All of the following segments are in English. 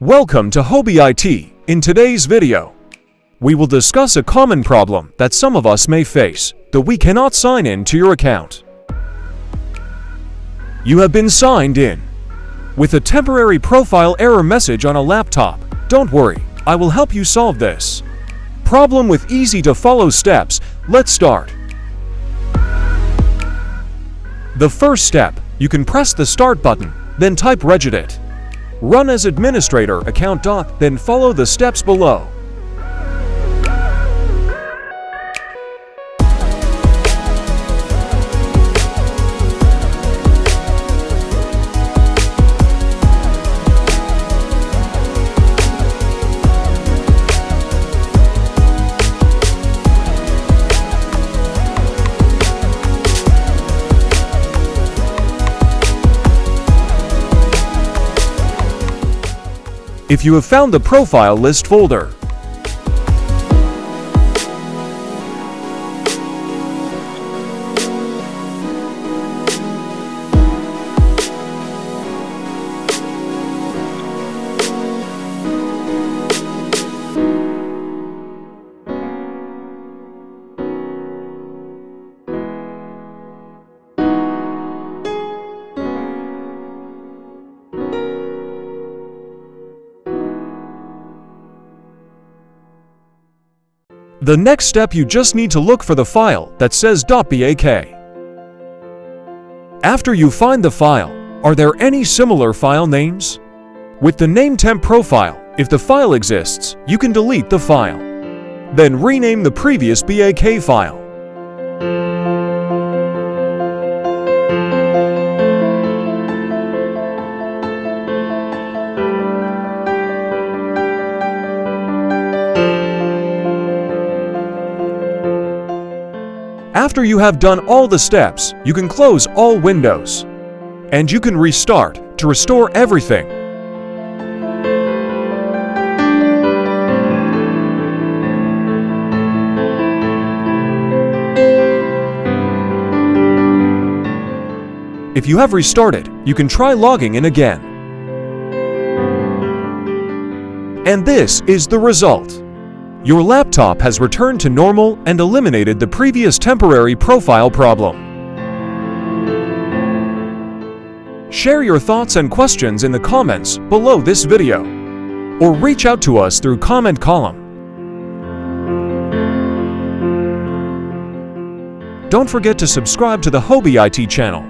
Welcome to Hobi IT. In today's video, we will discuss a common problem that some of us may face, that we cannot sign in to your account. You have been signed in with a temporary profile error message on a laptop. Don't worry, I will help you solve this problem with easy to follow steps. Let's start. The first step, you can press the start button, then type Registry. Run as administrator account. Then follow the steps below. If you have found the profile list folder, the next step, you just need to look for the file that says .bak. After you find the file, are there any similar file names? With the name temp profile, if the file exists, you can delete the file. Then rename the previous BAK file. After you have done all the steps, you can close all windows, and you can restart to restore everything. If you have restarted, you can try logging in again. And this is the result. Your laptop has returned to normal and eliminated the previous temporary profile problem. Share your thoughts and questions in the comments below this video, or reach out to us through comment column. Don't forget to subscribe to the Hobi IT channel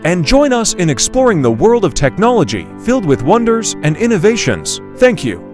and join us in exploring the world of technology filled with wonders and innovations. Thank you.